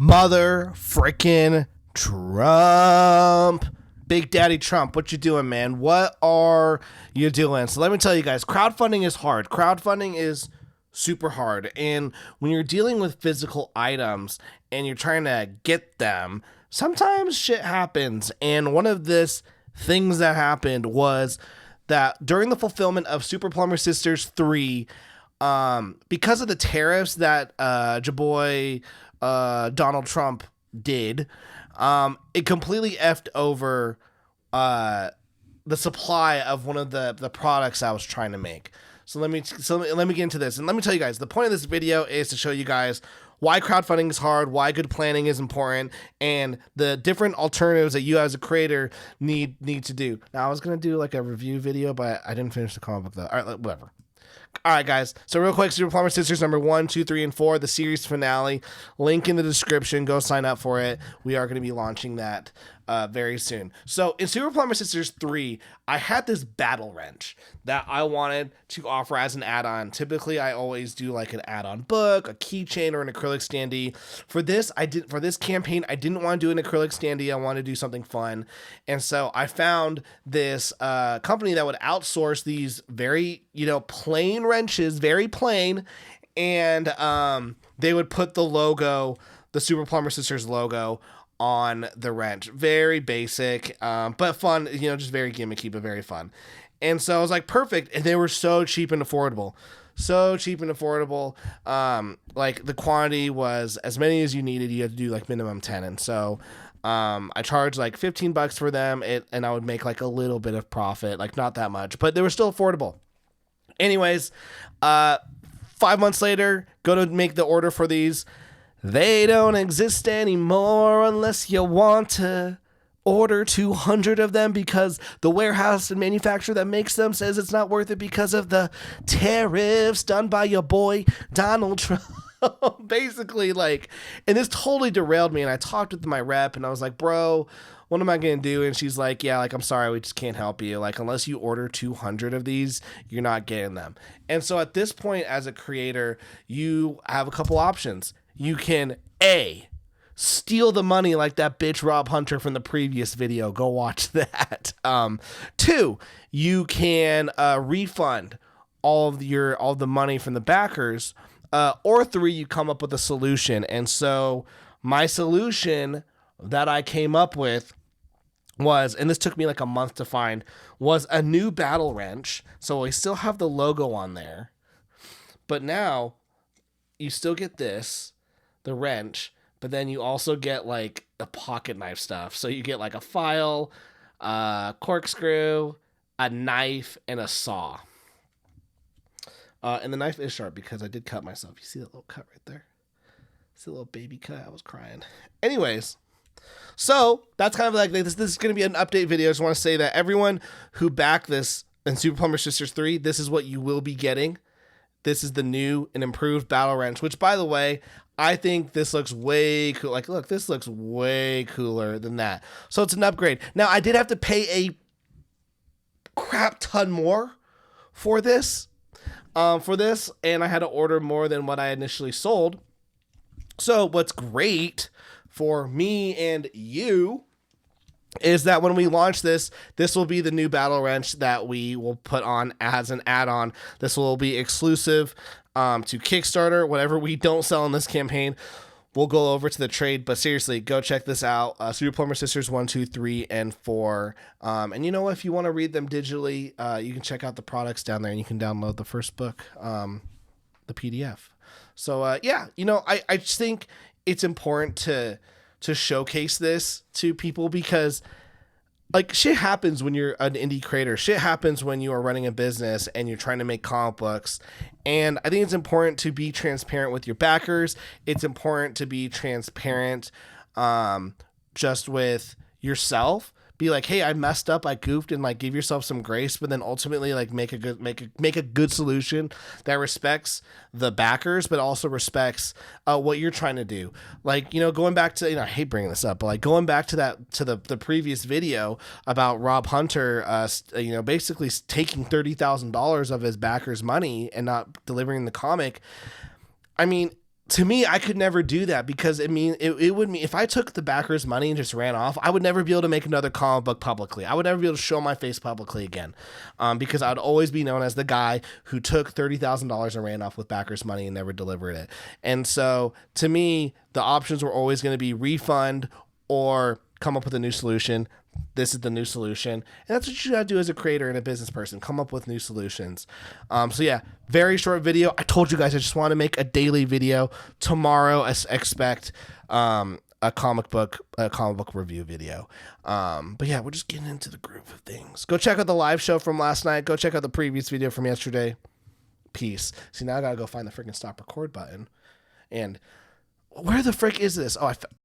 Mother frickin' Trump. Big Daddy Trump, what you doing, man? What are you doing? So let me tell you guys, crowdfunding is hard. Crowdfunding is super hard. And when you're dealing with physical items and you're trying to get them, sometimes shit happens. And one of this things that happened was that during the fulfillment of Super Plumber Sisters 3, because of the tariffs that Jaboy Donald Trump did, it completely effed over the supply of one of the products I was trying to make. So let me get into this, and let me tell you guys, the point of this video is to show you guys why crowdfunding is hard, why good planning is important, and the different alternatives that you as a creator need to do. Now, I was gonna do like a review video, but I didn't finish the comic book though. All right, whatever. All right, guys. So real quick, Super Plumber Sisters number 1, 2, 3, and 4, the series finale. Link in the description. Go sign up for it. We are going to be launching that very soon. So in Super Plumber Sisters 3, I had this battle wrench that I wanted to offer as an add-on. Typically, I always do like an add-on book, a keychain, or an acrylic standee. For this campaign, I didn't want to do an acrylic standee. I wanted to do something fun, and so I found this company that would outsource these very plain wrenches, very plain, and they would put the logo, the Super Plumber Sisters logo, on the wrench. Very basic, but fun, just very gimmicky, but very fun. And so I was like, perfect. And they were so cheap and affordable. Like the quantity was as many as you needed. You had to do like minimum 10. And so I charged like $15 for them, and I would make like a little bit of profit, like not that much, but they were still affordable. Anyways, 5 months later, go to make the order for these. They don't exist anymore unless you want to order 200 of them because the warehouse and manufacturer that makes them says it's not worth it because of the tariffs done by your boy Donald Trump. Basically, and this totally derailed me. And I talked with my rep and I was like, bro, what am I going to do? And she's like, yeah, I'm sorry, we just can't help you. Like, unless you order 200 of these, you're not getting them. And so at this point, as a creator, you have a couple options. You can A, steal the money like that bitch Rob Hunter from the previous video. Go watch that. 2, you can refund all of the money from the backers. Or 3, you come up with a solution. And so my solution that I came up with was, and this took me like a month to find, was a new battle wrench. So we still have the logo on there, but now you still get this, the wrench, but then you also get like the pocket knife stuff. So you get like a file, corkscrew, a knife, and a saw. And the knife is sharp because I did cut myself. You see that little cut right there? See a little baby cut? I was crying. Anyways, so that's kind of like this. This is going to be an update video. I just want to say that everyone who backed this in Super Plumber Sisters 3, this is what you will be getting. This is the new and improved battle wrench, which, by the way, I think this looks way cool. Like, look, this looks way cooler than that. So it's an upgrade. Now, I did have to pay a crap ton more for this. And I had to order more than what I initially sold. So what's great for me and you is that when we launch this will be the new battle wrench that we will put on as an add-on. This will be exclusive to Kickstarter. Whatever we don't sell in this campaign, we'll go over to the trade. But seriously, go check this out. Super Plumber Sisters 1, 2, 3, and 4. And you know what? If you want to read them digitally, you can check out the products down there, and you can download the first book, the PDF. So yeah, I just think it's important to showcase this to people because like shit happens when you're an indie creator. Shit happens when you are running a business and you're trying to make comic books. And I think it's important to be transparent with your backers. It's important to be transparent just with yourself. Be like, hey, I messed up, I goofed, and like give yourself some grace, but then ultimately like make a good solution that respects the backers, but also respects what you're trying to do. Like, going back to, I hate bringing this up, but like going back to the previous video about Rob Hunter, basically taking $30,000 of his backers' money and not delivering the comic. I mean, to me, I could never do that because it would mean if I took the backers' money and just ran off, I would never be able to make another comic book publicly. I would never be able to show my face publicly again, because I'd always be known as the guy who took $30,000 and ran off with backers' money and never delivered it. And so to me, the options were always going to be refund or come up with a new solution. This is the new solution. And that's what you gotta do as a creator and a business person. Come up with new solutions. So yeah, very short video. I told you guys I just want to make a daily video. Tomorrow, expect a comic book review video. But yeah, we're just getting into the groove of things. Go check out the live show from last night. Go check out the previous video from yesterday. Peace. See, now I gotta go find the freaking stop record button. And where the frick is this? Oh,